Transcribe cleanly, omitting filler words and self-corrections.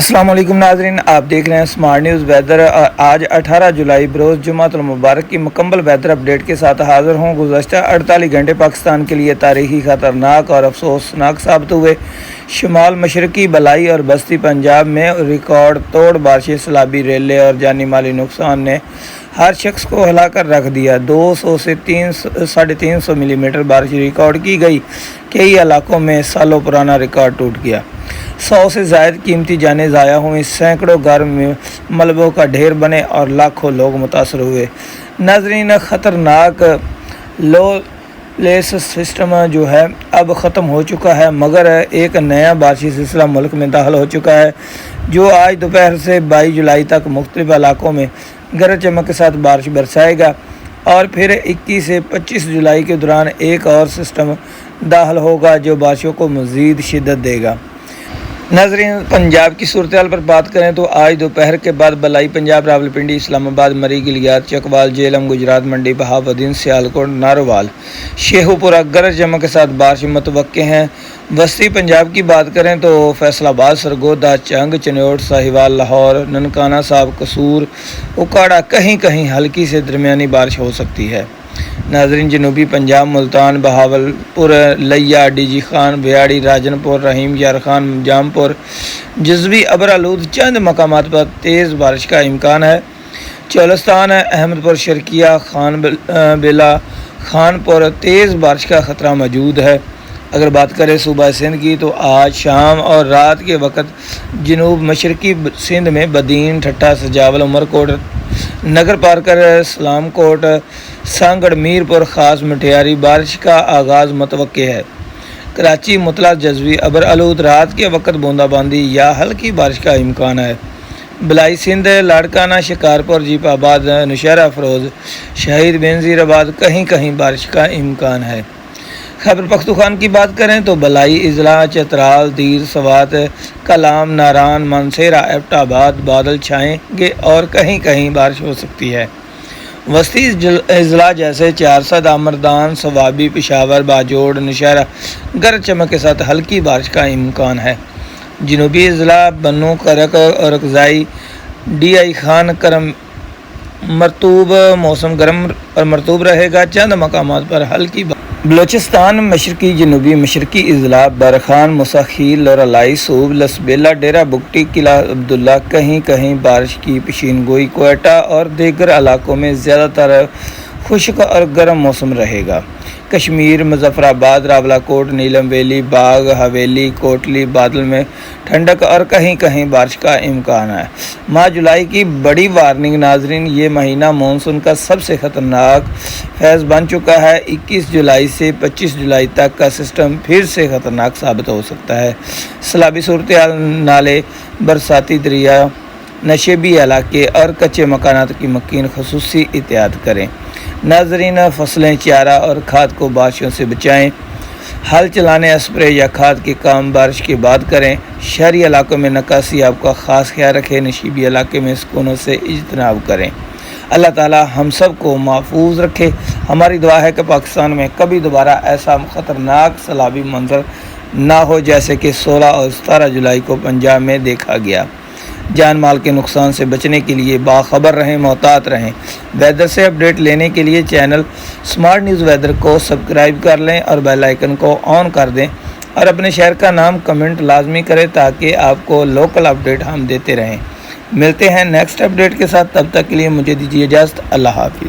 السلام علیکم ناظرین، آپ دیکھ رہے ہیں سمارٹ نیوز ویدر۔ آج 18 جولائی بروز جمعۃ المبارک کی مکمل ویدر اپڈیٹ کے ساتھ حاضر ہوں۔ گزشتہ 48 گھنٹے پاکستان کے لیے تاریخی خطرناک اور افسوسناک ثابت ہوئے۔ شمال مشرقی بالائی اور بستی پنجاب میں ریکارڈ توڑ بارشیں، سیلابی ریلیں اور جانی مالی نقصان نے ہر شخص کو ہلا کر رکھ دیا۔ 200 سے 350 ملی میٹر بارش ریکارڈ کی گئی۔ کئی علاقوں میں سالوں پرانا ریکارڈ ٹوٹ گیا۔ 100 سے زائد قیمتی جانیں ضائع ہوئیں، سینکڑوں گھر میں ملبوں کا ڈھیر بنے اور لاکھوں لوگ متاثر ہوئے۔ ناظرین، خطرناک لو لیس سسٹم جو ہے اب ختم ہو چکا ہے، مگر ایک نیا بارشی سلسلہ ملک میں داخل ہو چکا ہے، جو آج دوپہر سے 22 جولائی تک مختلف علاقوں میں گرج چمک کے ساتھ بارش برسائے گا، اور پھر 21 سے 25 جولائی کے دوران ایک اور سسٹم داخل ہوگا جو بارشوں کو مزید شدت دے گا۔ ناظرین، پنجاب کی صورتحال پر بات کریں تو آج دوپہر کے بعد بالائی پنجاب، راولپنڈی، اسلام آباد، مری، گلیات، چکوال، جہلم، گجرات، منڈی، بہاؤالدین، سیالکوٹ، ناروال، شیخو پورہ گرج چمک کے ساتھ بارش متوقع ہیں۔ وسطی پنجاب کی بات کریں تو فیصل آباد، سرگودا، چنگ، چنیوٹ، ساہیوال، لاہور، ننکانہ صاحب، قصور، اکاڑا کہیں کہیں ہلکی سے درمیانی بارش ہو سکتی ہے۔ ناظرین، جنوبی پنجاب، ملتان، بہاولپور، لیا، ڈی جی خان، بیاڑی، راجن پور، رحیم یار خان، جام پور، جزوی، ابر آلود چند مقامات پر تیز بارش کا امکان ہے۔ چولستان، احمد پور، شرکیہ، خان بیلا، خان پور تیز بارش کا خطرہ موجود ہے۔ اگر بات کریں صوبہ سندھ کی تو آج شام اور رات کے وقت جنوب مشرقی سندھ میں بدین، ٹھٹھہ، سجاول، عمرکوٹ، نگر پارکر، سلام کوٹ، سانگڑ، میرپور، خاص مٹیاری بارش کا آغاز متوقع ہے۔ کراچی، مطلع، جزوی، ابر آلود رات کے وقت بوندا باندی یا ہلکی بارش کا امکان ہے۔ بلائی سندھ، لاڑکانہ، شکارپور، جیپ آباد، نوشہرہ افروز، شہید بینظیر آباد کہیں کہیں بارش کا امکان ہے۔ خیبر پختونخوا کی بات کریں تو بالائی اضلاع چترال، دیر، سوات، کلام، ناران، مانسہرہ، ایبٹ آباد بادل چھائیں گے اور کہیں کہیں بارش ہو سکتی ہے۔ وسطی اضلاع جیسے چارسد، آمردان، سوابی، پشاور، باجوڑ، نوشہرہ گرج چمک کے ساتھ ہلکی بارش کا امکان ہے۔ جنوبی اضلاع بنوں، کرک، اورکزائی، ڈی آئی خان، کرم، مرطوب موسم گرم اور مرطوب رہے گا، چند مقامات پر ہلکی بلوچستان، مشرقی جنوبی مشرقی اضلاع برخان، مساخیل، لورالائی، صوب، لسبیلا، ڈیرہ بگٹی، قلعہ عبداللہ کہیں کہیں بارش کی پیشین گوئی۔ کوئٹہ اور دیگر علاقوں میں زیادہ تر خشک اور گرم موسم رہے گا۔ کشمیر، مظفر آباد، راولاکوٹ، نیلم ویلی، باغ، حویلی، کوٹلی، بادل میں ٹھنڈک اور کہیں کہیں بارش کا امکان ہے۔ ماہ جولائی کی بڑی وارننگ۔ ناظرین، یہ مہینہ مانسون کا سب سے خطرناک فیز بن چکا ہے۔ 21 جولائی سے 25 جولائی تک کا سسٹم پھر سے خطرناک ثابت ہو سکتا ہے۔ سیلابی صورتحال، نالے، برساتی دریا، نشیبی علاقے اور کچے مکانات کی مکین خصوصی احتیاط کریں۔ ناظرین، فصلیں، چارہ اور کھاد کو بارشوں سے بچائیں۔ ہل چلانے، اسپرے یا کھاد کے کام بارش کے بعد کریں۔ شہری علاقوں میں نکاسی آپ کا خاص خیال رکھیں۔ نشیبی علاقے میں سکونوں سے اجتناب کریں۔ اللہ تعالی ہم سب کو محفوظ رکھے۔ ہماری دعا ہے کہ پاکستان میں کبھی دوبارہ ایسا خطرناک سیلابی منظر نہ ہو جیسے کہ 16 اور 17 جولائی کو پنجاب میں دیکھا گیا۔ جان مال کے نقصان سے بچنے کے لیے باخبر رہیں، محتاط رہیں۔ ویدر سے اپڈیٹ لینے کے لیے چینل سمارٹ نیوز ویدر کو سبسکرائب کر لیں اور بیل آئیکن کو آن کر دیں، اور اپنے شہر کا نام کمنٹ لازمی کریں تاکہ آپ کو لوکل اپڈیٹ ہم دیتے رہیں۔ ملتے ہیں نیکسٹ اپڈیٹ کے ساتھ، تب تک کے لیے مجھے دیجیے اجازت۔ اللہ حافظ۔